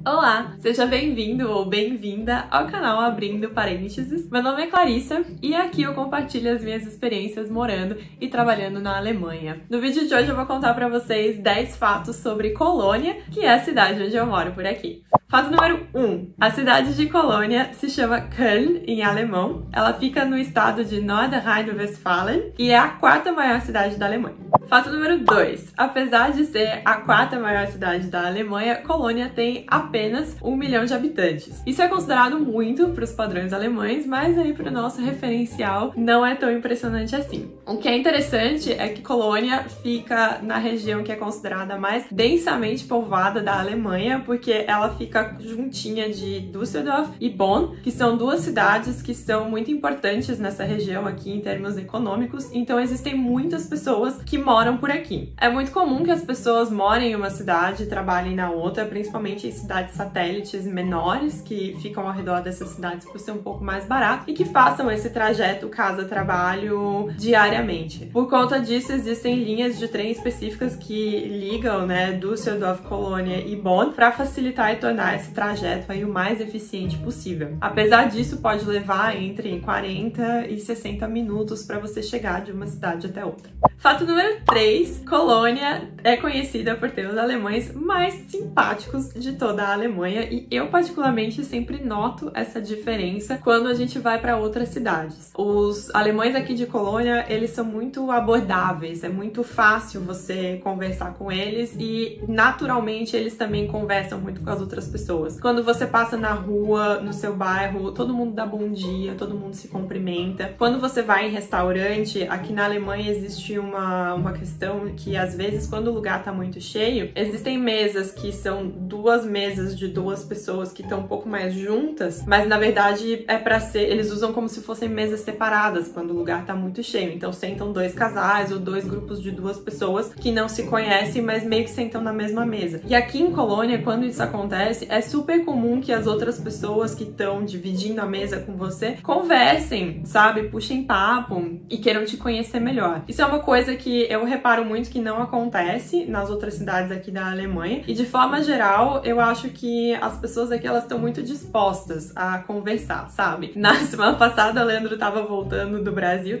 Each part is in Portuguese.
Olá, seja bem-vindo ou bem-vinda ao canal Abrindo Parênteses. Meu nome é Clarissa e aqui eu compartilho as minhas experiências morando e trabalhando na Alemanha. No vídeo de hoje eu vou contar pra vocês 10 fatos sobre Colônia, que é a cidade onde eu moro por aqui. Fato número 1. A cidade de Colônia se chama Köln, em alemão. Ela fica no estado de Nordrhein-Westfalen e é a quarta maior cidade da Alemanha. Fato número 2. Apesar de ser a quarta maior cidade da Alemanha, Colônia tem apenas 1 milhão de habitantes. Isso é considerado muito para os padrões alemães, mas aí para o nosso referencial não é tão impressionante assim. O que é interessante é que Colônia fica na região que é considerada mais densamente povoada da Alemanha, porque ela fica juntinha de Düsseldorf e Bonn, que são duas cidades que são muito importantes nessa região aqui em termos econômicos, então existem muitas pessoas que moram por aqui. É muito comum que as pessoas morem em uma cidade e trabalhem na outra, principalmente em cidades satélites menores, que ficam ao redor dessas cidades por ser um pouco mais barato, e que façam esse trajeto casa-trabalho diariamente. Por conta disso, existem linhas de trem específicas que ligam, Düsseldorf, Colônia e Bonn para facilitar e tornar esse trajeto aí o mais eficiente possível. Apesar disso, pode levar entre 40 e 60 minutos para você chegar de uma cidade até outra. Fato número 3. Colônia é conhecida por ter os alemães mais simpáticos de toda a Alemanha e eu particularmente sempre noto essa diferença quando a gente vai para outras cidades. Os alemães aqui de Colônia, eles são muito abordáveis, é muito fácil você conversar com eles e naturalmente eles também conversam muito com as outras pessoas. Quando você passa na rua, no seu bairro, todo mundo dá bom dia, todo mundo se cumprimenta. Quando você vai em restaurante, aqui na Alemanha existe uma questão que às vezes quando o lugar tá muito cheio, existem mesas que são duas mesas de duas pessoas que estão um pouco mais juntas, mas na verdade é pra ser, eles usam como se fossem mesas separadas quando o lugar tá muito cheio. Então sentam dois casais ou dois grupos de duas pessoas que não se conhecem, mas meio que sentam na mesma mesa. E aqui em Colônia, quando isso acontece, é super comum que as outras pessoas que estão dividindo a mesa com você conversem, sabe? Puxem papo e queiram te conhecer melhor. Isso é uma coisa que eu reparo muito que não acontece nas outras cidades aqui da Alemanha. E de forma geral, eu acho que as pessoas aqui, elas estão muito dispostas a conversar, sabe? Na semana passada, o Leandro tava voltando do Brasil,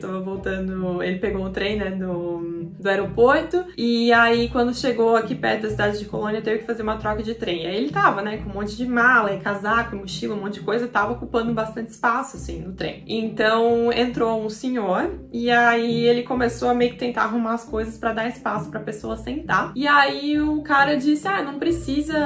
ele pegou um trem, do aeroporto, e aí quando chegou aqui perto da cidade de Colônia, teve que fazer uma troca de trem. Aí ele tava, com um monte de mala, e casaco, e mochila, um monte de coisa, tava ocupando bastante espaço, assim, no trem. Então, entrou um senhor, e aí ele começou a meio que tentar arrumar as coisas pra dar espaço pra pessoa sentar. E aí o cara disse, não precisa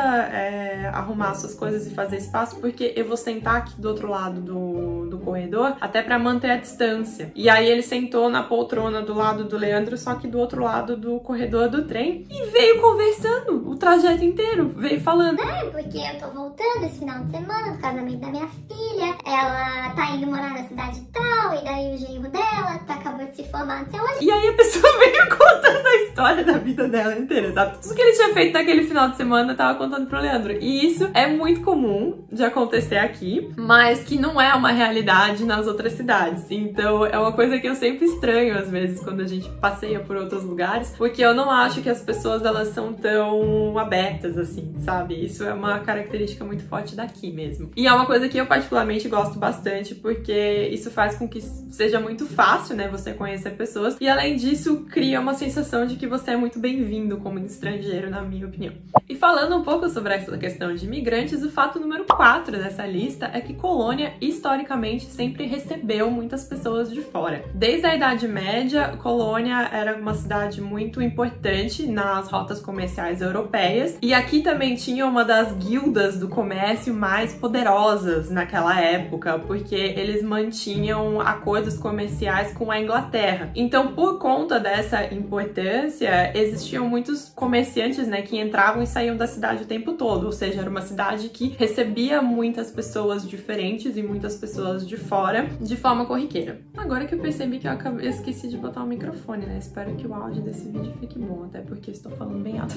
arrumar suas coisas e fazer espaço, porque eu vou sentar aqui do outro lado do corredor, até pra manter a distância. E aí ele sentou na poltrona do lado do Leandro, só que do outro lado do corredor do trem, e veio conversando o trajeto inteiro, veio falando. Porque eu tô voltando esse final de semana do casamento da minha filha, ela tá indo morar na cidade tal, e daí o genro dela acabou de se formar, não sei onde. E aí a pessoa veio contando a história da vida dela inteira, sabe? Tudo que ele tinha feito naquele final de semana, eu tava contando pro Leandro. E isso é muito comum de acontecer aqui, mas que não é uma realidade nas outras cidades. Então é uma coisa que eu sempre estranho às vezes quando a gente passeia por outros lugares, porque eu não acho que as pessoas, elas são tão abertas assim, sabe? Isso é uma característica muito forte daqui mesmo. E é uma coisa que eu particularmente gosto bastante, porque isso faz com que seja muito fácil, você conhecer pessoas, e além disso cria uma sensação de que você é muito bem-vindo como estrangeiro, na minha opinião. E falando um pouco sobre essa questão de imigrantes, o fato número 4 dessa lista é que Colônia, historicamente, sempre recebeu muitas pessoas de fora. Desde a Idade Média, Colônia era uma cidade muito importante nas rotas comerciais europeias, e aqui também tinha uma das guildas do comércio mais poderosas naquela época, porque eles mantinham acordos comerciais com a Inglaterra. Então, por conta dessa importância, existiam muitos comerciantes, que entravam e saíam da cidade o tempo todo, ou seja, era uma cidade que recebia muitas pessoas diferentes e muitas pessoas de fora de forma corriqueira. Agora que eu percebi que eu esqueci de botar o microfone, Espero que o áudio desse vídeo fique bom, até porque estou falando bem alto.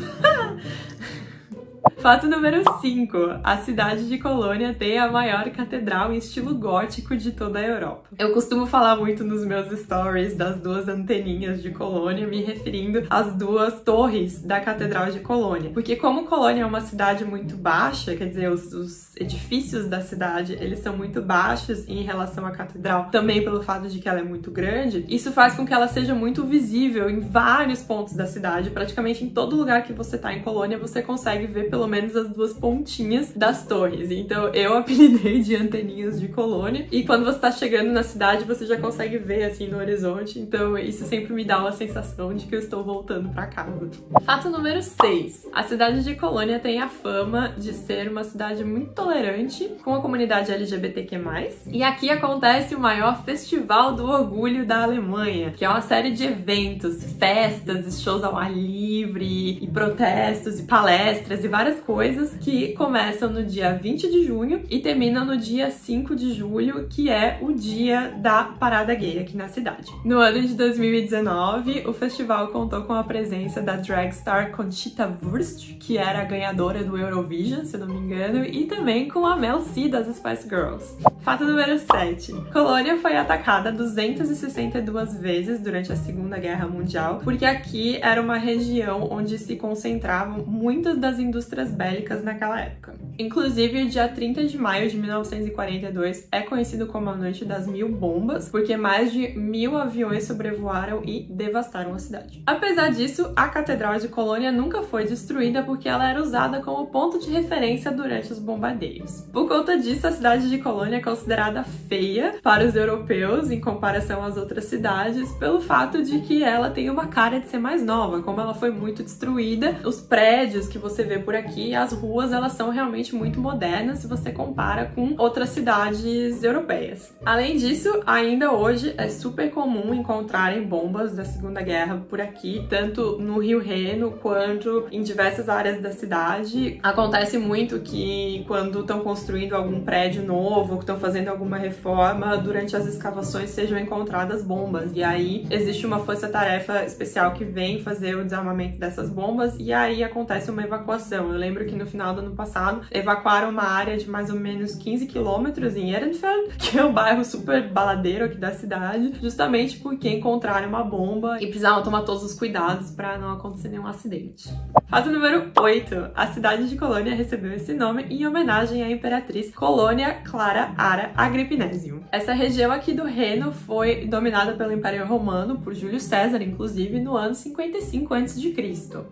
Fato número 5. A cidade de Colônia tem a maior catedral em estilo gótico de toda a Europa. Eu costumo falar muito nos meus stories das duas anteninhas de Colônia, me referindo às duas torres da Catedral de Colônia. Porque como Colônia é uma cidade muito baixa, quer dizer, os edifícios da cidade, eles são muito baixos em relação à catedral, também pelo fato de que ela é muito grande, isso faz com que ela seja muito visível em vários pontos da cidade. Praticamente em todo lugar que você tá em Colônia, você consegue ver pelo menos as duas pontinhas das torres. Então eu apelidei de anteninhas de Colônia, e quando você tá chegando na cidade, você já consegue ver assim no horizonte, então isso sempre me dá uma sensação de que eu estou voltando pra casa. Fato número 6. A cidade de Colônia tem a fama de ser uma cidade muito tolerante com a comunidade LGBTQ+, e aqui acontece o maior festival do orgulho da Alemanha, que é uma série de eventos, festas, shows ao ar livre, e protestos, e palestras, e várias coisas que começam no dia 20 de junho e terminam no dia 5 de julho, que é o dia da parada gay aqui na cidade. No ano de 2019, o festival contou com a presença da drag star Conchita Wurst, que era a ganhadora do Eurovision, se não me engano, e também com a Mel C das Spice Girls. Fato número 7. Colônia foi atacada 262 vezes durante a Segunda Guerra Mundial, porque aqui era uma região onde se concentravam muitas das indústrias bélicas naquela época. Inclusive, o dia 30 de maio de 1942 é conhecido como a Noite das 1000 Bombas, porque mais de 1000 aviões sobrevoaram e devastaram a cidade. Apesar disso, a Catedral de Colônia nunca foi destruída porque ela era usada como ponto de referência durante os bombardeios. Por conta disso, a cidade de Colônia é considerada feia para os europeus em comparação às outras cidades, pelo fato de que ela tem uma cara de ser mais nova. Como ela foi muito destruída, os prédios que você vê por aqui, as ruas, elas são realmente muito modernas se você compara com outras cidades europeias. Além disso, ainda hoje é super comum encontrarem bombas da Segunda Guerra por aqui, tanto no Rio Reno quanto em diversas áreas da cidade. Acontece muito que quando estão construindo algum prédio novo, que estão fazendo alguma reforma, durante as escavações sejam encontradas bombas. E aí existe uma força-tarefa especial que vem fazer o desarmamento dessas bombas, e aí acontece uma evacuação. Eu lembro que no final do ano passado evacuaram uma área de mais ou menos 15 quilômetros em Ehrenfeld, que é um bairro super baladeiro aqui da cidade, justamente porque encontraram uma bomba e precisavam tomar todos os cuidados para não acontecer nenhum acidente. Fato número 8. A cidade de Colônia recebeu esse nome em homenagem à imperatriz Colônia Clara Ara Agrippinesium. Essa região aqui do Reno foi dominada pelo Império Romano, por Júlio César, inclusive, no ano 55 a.C.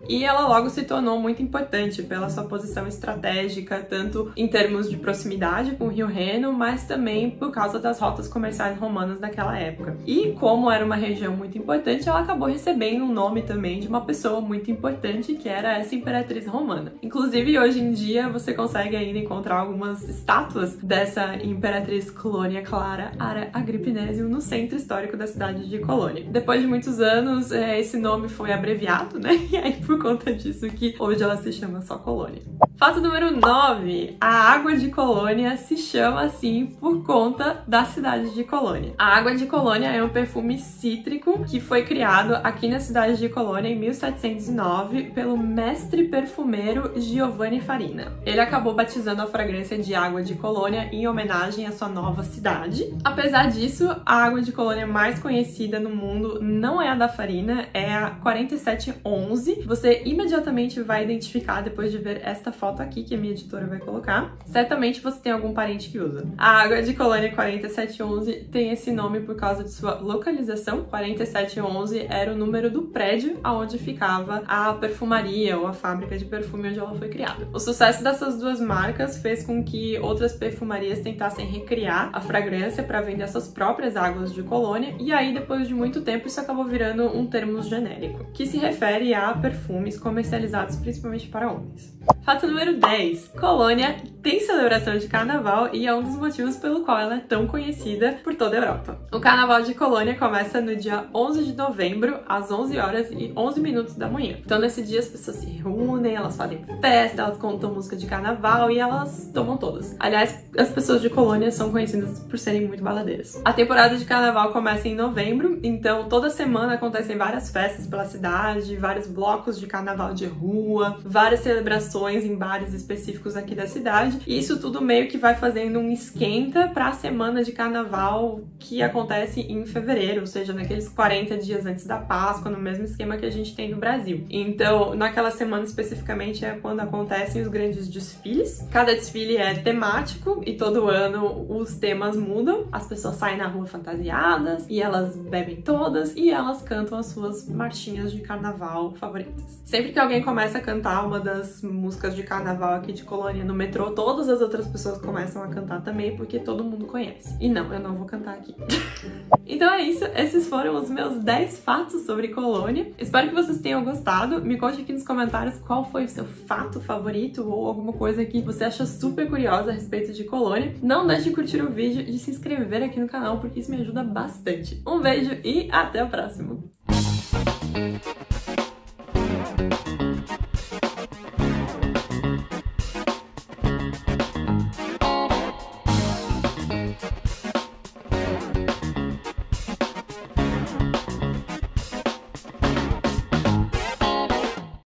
E ela logo se tornou muito importante pela sua posição estratégica, tanto em termos de proximidade com o Rio Reno, mas também por causa das rotas comerciais romanas daquela época. E como era uma região muito importante, ela acabou recebendo um nome também de uma pessoa muito importante, que era essa imperatriz romana. Inclusive, hoje em dia, você consegue ainda encontrar algumas estátuas dessa imperatriz Colônia Clara Ara Agrippinesium no centro histórico da cidade de Colônia. Depois de muitos anos, esse nome foi abreviado, né? E aí, por conta disso, que hoje ela se chama só Colônia. Fato número 9. A água de Colônia se chama assim por conta da cidade de Colônia. A água de Colônia é um perfume cítrico que foi criado aqui na cidade de Colônia em 1709 pelo mestre perfumeiro Giovanni Farina. Ele acabou batizando a fragrância de água de Colônia em homenagem à sua nova cidade. Apesar disso, a água de Colônia mais conhecida no mundo não é a da Farina, é a 4711. Você imediatamente vai identificar depois de ver esta foto aqui que a minha editora vai colocar. Certamente você tem algum parente que usa. A água de Colônia 4711 tem esse nome por causa de sua localização. 4711 era o número do prédio onde ficava a perfumaria ou a fábrica de perfume onde ela foi criada. O sucesso dessas duas marcas fez com que outras perfumarias tentassem recriar a fragrância para vender suas próprias águas de Colônia, e aí depois de muito tempo isso acabou virando um termo genérico, que se refere a perfumes comercializados principalmente para homens. Fato número 10. Colônia tem celebração de carnaval e é um dos motivos pelo qual ela é tão conhecida por toda a Europa. O carnaval de Colônia começa no dia 11 de novembro, às 11 horas e 11 minutos da manhã. Então nesse dia as pessoas se reúnem, elas fazem festa, elas contam música de carnaval e elas tomam todas. Aliás, as pessoas de Colônia são conhecidas por serem muito baladeiras. A temporada de carnaval começa em novembro, então toda semana acontecem várias festas pela cidade, vários blocos de carnaval de rua, várias celebrações em bares específicos aqui da cidade, e isso tudo meio que vai fazendo um esquenta para a semana de carnaval que acontece em fevereiro, ou seja, naqueles 40 dias antes da Páscoa, no mesmo esquema que a gente tem no Brasil. Então, naquela semana especificamente é quando acontecem os grandes desfiles. Cada desfile é temático e todo ano os temas mudam. As pessoas saem na rua fantasiadas e elas bebem todas e elas cantam as suas marchinhas de carnaval favoritas. Sempre que alguém começa a cantar uma das músicas de carnaval aqui de Colônia no metrô, todas as outras pessoas começam a cantar também, porque todo mundo conhece. E não, eu não vou cantar aqui. Então é isso, esses foram os meus 10 fatos sobre Colônia. Espero que vocês tenham gostado. Me conte aqui nos comentários qual foi o seu fato favorito ou alguma coisa que você acha super curiosa a respeito de Colônia. Não deixe de curtir o vídeo e de se inscrever aqui no canal, porque isso me ajuda bastante. Um beijo e até o próximo!